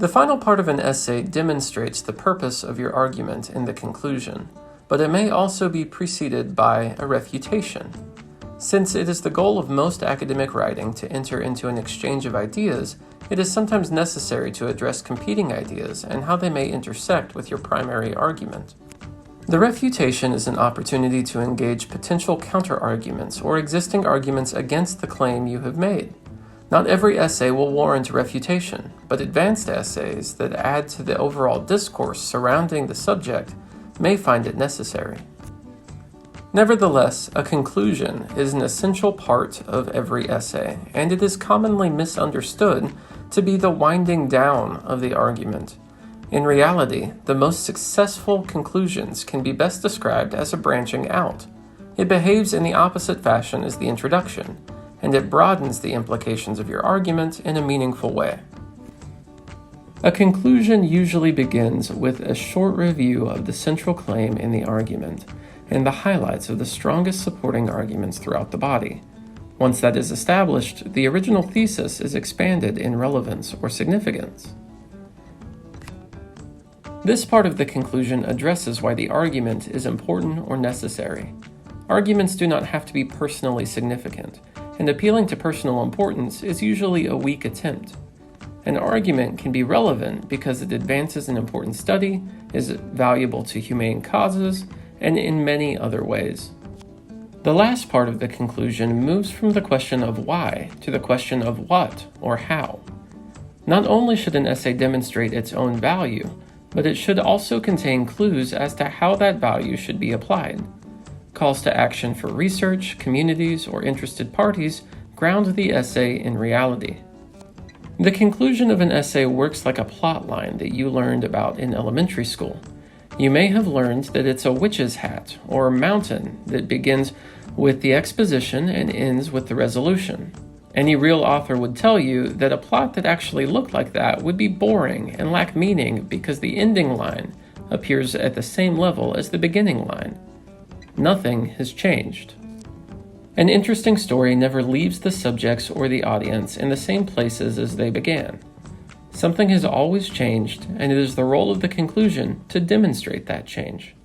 The final part of an essay demonstrates the purpose of your argument in the conclusion, but it may also be preceded by a refutation. Since it is the goal of most academic writing to enter into an exchange of ideas, it is sometimes necessary to address competing ideas and how they may intersect with your primary argument. The refutation is an opportunity to engage potential counterarguments or existing arguments against the claim you have made. Not every essay will warrant refutation, but advanced essays that add to the overall discourse surrounding the subject may find it necessary. Nevertheless, a conclusion is an essential part of every essay, and it is commonly misunderstood to be the winding down of the argument. In reality, the most successful conclusions can be best described as a branching out. It behaves in the opposite fashion as the introduction, and it broadens the implications of your argument in a meaningful way. A conclusion usually begins with a short review of the central claim in the argument, and the highlights of the strongest supporting arguments throughout the body. Once that is established, the original thesis is expanded in relevance or significance. This part of the conclusion addresses why the argument is important or necessary. Arguments do not have to be personally significant, and appealing to personal importance is usually a weak attempt. An argument can be relevant because it advances an important study, is valuable to humane causes, and in many other ways. The last part of the conclusion moves from the question of why to the question of what or how. Not only should an essay demonstrate its own value, but it should also contain clues as to how that value should be applied. Calls to action for research, communities, or interested parties ground the essay in reality. The conclusion of an essay works like a plot line that you learned about in elementary school. You may have learned that it's a witch's hat or mountain that begins with the exposition and ends with the resolution. Any real author would tell you that a plot that actually looked like that would be boring and lack meaning because the ending line appears at the same level as the beginning line. Nothing has changed. An interesting story never leaves the subjects or the audience in the same places as they began. Something has always changed, and it is the role of the conclusion to demonstrate that change.